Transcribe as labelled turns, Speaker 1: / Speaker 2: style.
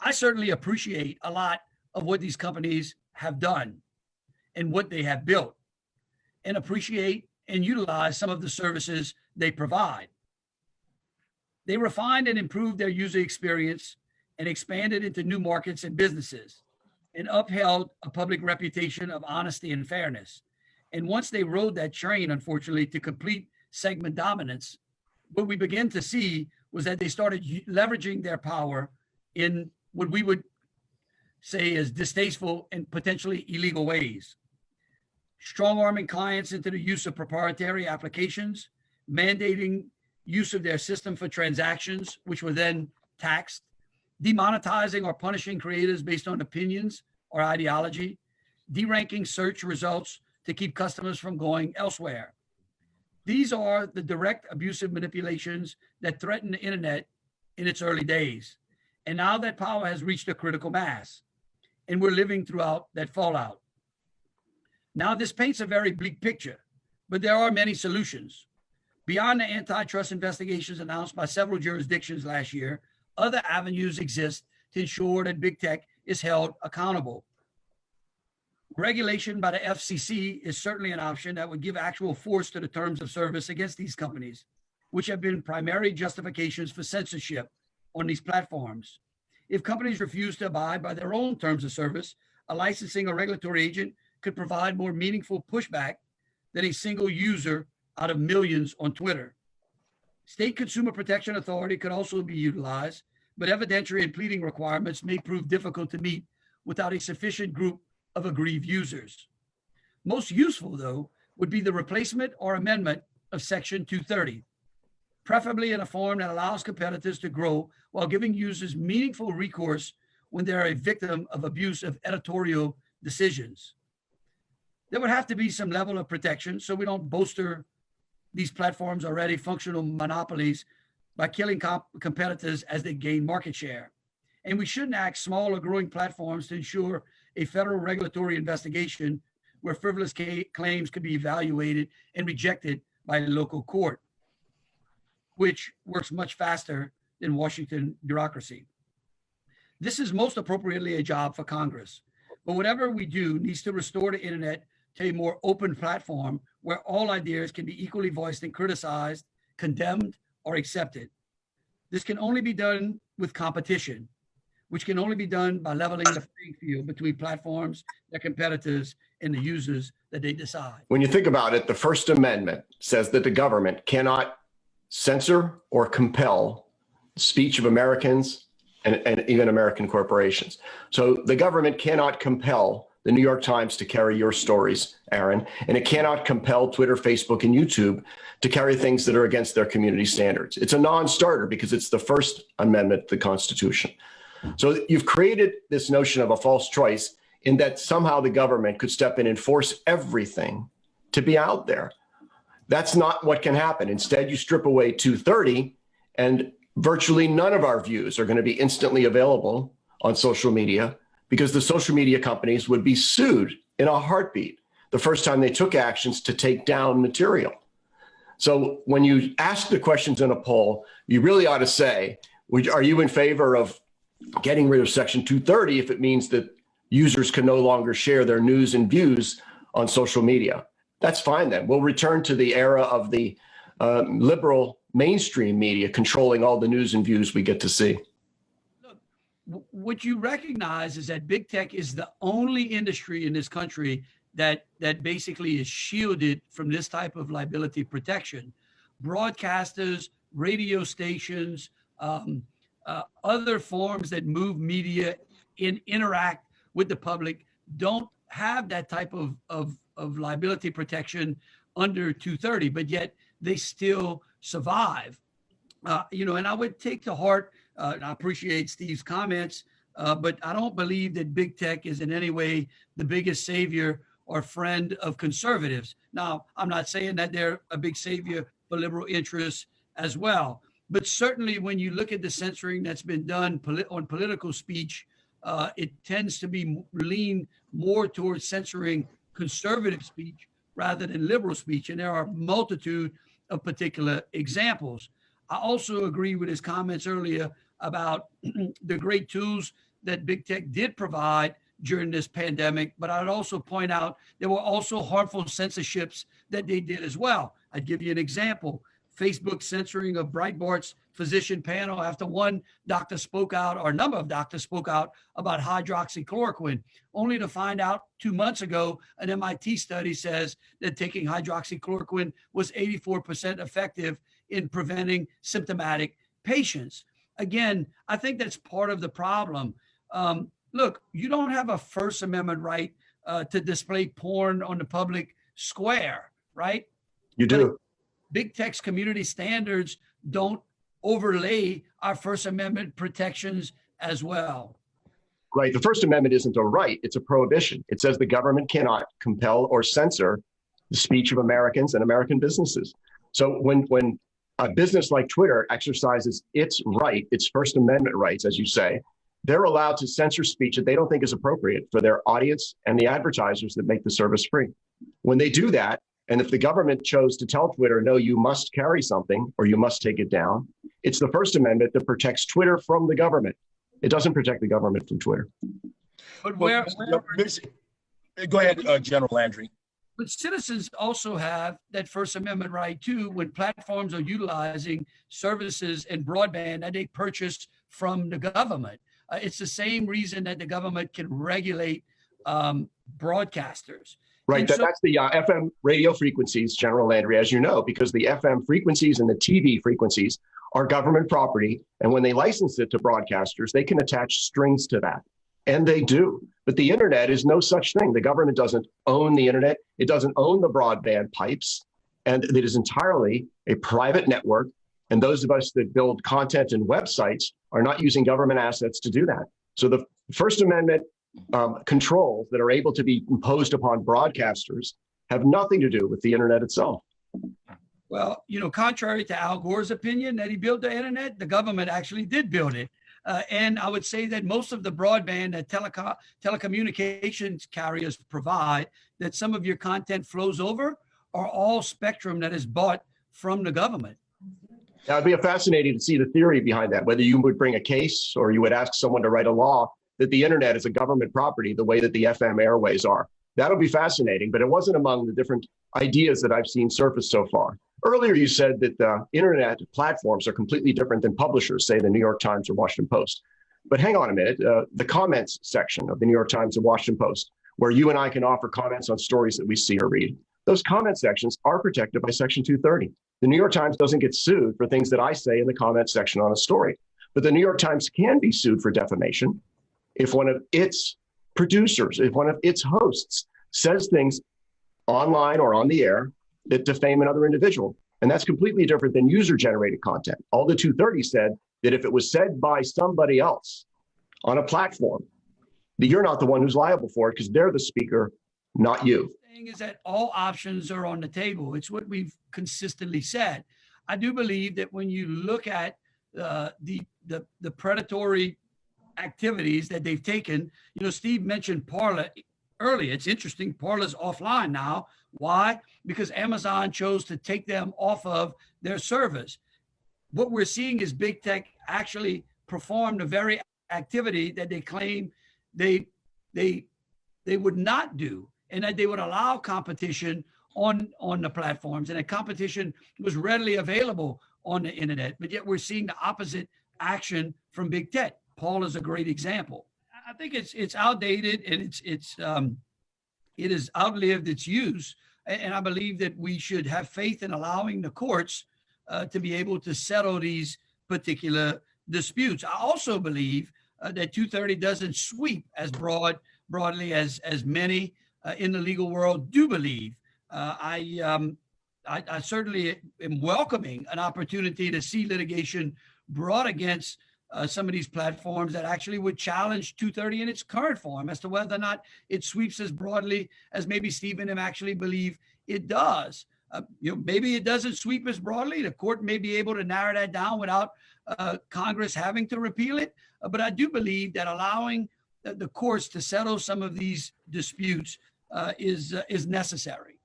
Speaker 1: I certainly appreciate a lot of what these companies have done and what they have built, and appreciate and utilize some of the services they provide. They refined and improved their user experience and expanded into new markets and businesses and upheld a public reputation of honesty and fairness. And once they rode that train, unfortunately, to complete segment dominance, what we began to see was that they started leveraging their power in what we would say is distasteful and potentially illegal ways. Strong arming clients into the use of proprietary applications, mandating use of their system for transactions, which were then taxed, demonetizing or punishing creators based on opinions or ideology, deranking search results to keep customers from going elsewhere. These are the direct abusive manipulations that threatened the internet in its early days. And now that power has reached a critical mass, and we're living throughout that fallout. Now, this paints a very bleak picture, but there are many solutions. Beyond the antitrust investigations announced by several jurisdictions last year, other avenues exist to ensure that big tech is held accountable. Regulation by the FCC is certainly an option that would give actual force to the terms of service against these companies, which have been primary justifications for censorship on these platforms. If companies refuse to abide by their own terms of service, a licensing or regulatory agent could provide more meaningful pushback than a single user out of millions on Twitter. State consumer protection authority could also be utilized, but evidentiary and pleading requirements may prove difficult to meet without a sufficient group of aggrieved users. Most useful, though, would be the replacement or amendment of Section 230, preferably in a form that allows competitors to grow while giving users meaningful recourse when they're a victim of abuse of editorial decisions. There would have to be some level of protection so we don't bolster these platforms' already functional monopolies by killing competitors as they gain market share. And we shouldn't act small or growing platforms to ensure a federal regulatory investigation where frivolous claims could be evaluated and rejected by a local court, which works much faster than Washington bureaucracy. This is most appropriately a job for Congress, but whatever we do needs to restore the internet to a more open platform where all ideas can be equally voiced and criticized, condemned, or accepted. This can only be done with competition, which can only be done by leveling the playing field between platforms, their competitors, and the users that they decide.
Speaker 2: When you think about it, the First Amendment says that the government cannot censor or compel speech of Americans and even American corporations. So the government cannot compel the New York Times to carry your stories, Aaron, and it cannot compel Twitter, Facebook, and YouTube to carry things that are against their community standards. It's a non-starter because it's the First Amendment to the Constitution. So you've created this notion of a false choice in that somehow the government could step in and force everything to be out there. That's not what can happen. Instead, you strip away 230 and virtually none of our views are going to be instantly available on social media because the social media companies would be sued in a heartbeat the first time they took actions to take down material. So when you ask the questions in a poll, you really ought to say, are you in favor of getting rid of Section 230 if it means that users can no longer share their news and views on social media? That's fine then. We'll return to the era of the liberal mainstream media controlling all the news and views we get to see.
Speaker 1: Look, what you recognize is that big tech is the only industry in this country that basically is shielded from this type of liability protection. Broadcasters, radio stations, other forms that move media and interact with the public don't have that type of liability protection under 230, but yet they still survive. And I would take to heart, and I appreciate Steve's comments, but I don't believe that big tech is in any way the biggest savior or friend of conservatives. Now, I'm not saying that they're a big savior for liberal interests as well, but certainly when you look at the censoring that's been done on political speech, it tends to be lean more towards censoring conservative speech rather than liberal speech. And there are a multitude of particular examples. I also agree with his comments earlier about the great tools that big tech did provide during this pandemic, but I'd also point out there were also harmful censorships that they did as well. I'd give you an example. Facebook censoring of Breitbart's physician panel after one doctor spoke out, or a number of doctors spoke out about hydroxychloroquine, only to find out 2 months ago, an MIT study says that taking hydroxychloroquine was 84% effective in preventing symptomatic patients. Again, I think that's part of the problem. Look, you don't have a First Amendment right to display porn on the public square, right?
Speaker 2: You do.
Speaker 1: Big tech's community standards don't overlay our First Amendment protections as well.
Speaker 2: Right. The First Amendment isn't a right, it's a prohibition. It says the government cannot compel or censor the speech of Americans and American businesses. So when a business like Twitter exercises its right, its First Amendment rights, as you say, they're allowed to censor speech that they don't think is appropriate for their audience and the advertisers that make the service free. When they do that, and if the government chose to tell Twitter, no, you must carry something or you must take it down, it's the First Amendment that protects Twitter from the government. It doesn't protect the government from Twitter.
Speaker 1: But
Speaker 3: go ahead, General Landry.
Speaker 1: But citizens also have that First Amendment right too when platforms are utilizing services and broadband that they purchase from the government. It's the same reason that the government can regulate broadcasters.
Speaker 2: Right, that's the FM radio frequencies, General Landry, as you know, because the FM frequencies and the TV frequencies are government property. And when they license it to broadcasters, they can attach strings to that. And they do. But the internet is no such thing. The government doesn't own the internet. It doesn't own the broadband pipes. And it is entirely a private network. And those of us that build content and websites are not using government assets to do that. So the First Amendment controls that are able to be imposed upon broadcasters have nothing to do with the internet itself.
Speaker 1: Well, contrary to Al Gore's opinion that he built the internet, the government actually did build it. And I would say that most of the broadband that telecommunications carriers provide, that some of your content flows over, are all spectrum that is bought from the government.
Speaker 2: Now, it'd be fascinating to see the theory behind that, whether you would bring a case or you would ask someone to write a law that the internet is a government property the way that the FM airways are. That'll be fascinating, but it wasn't among the different ideas that I've seen surface so far. Earlier, you said that the internet platforms are completely different than publishers, say the New York Times or Washington Post. But hang on a minute, the comments section of the New York Times and Washington Post, where you and I can offer comments on stories that we see or read, those comment sections are protected by Section 230. The New York Times doesn't get sued for things that I say in the comment section on a story, but the New York Times can be sued for defamation if one of its producers, if one of its hosts says things online or on the air that defame another individual. And that's completely different than user-generated content. All the 230 said that if it was said by somebody else on a platform, that you're not the one who's liable for it because they're the speaker, not you.
Speaker 1: The thing is that all options are on the table. It's what we've consistently said. I do believe that when you look at the predatory activities that they've taken, Steve mentioned Parler earlier. It's interesting, Parler's offline now. Why? Because Amazon chose to take them off of their service. What we're seeing is big tech actually perform the very activity that they claim they would not do, and that they would allow competition on the platforms, and that competition was readily available on the internet. But yet we're seeing the opposite action from big tech. Paul is a great example. I think it's outdated and it has outlived its use. And I believe that we should have faith in allowing the courts to be able to settle these particular disputes. I also believe that 230 doesn't sweep as broadly as many in the legal world do believe. I certainly am welcoming an opportunity to see litigation brought against some of these platforms that actually would challenge 230 in its current form as to whether or not it sweeps as broadly as maybe Steve and him actually believe it does. Maybe it doesn't sweep as broadly. The court may be able to narrow that down without Congress having to repeal it. But I do believe that allowing the courts to settle some of these disputes is necessary.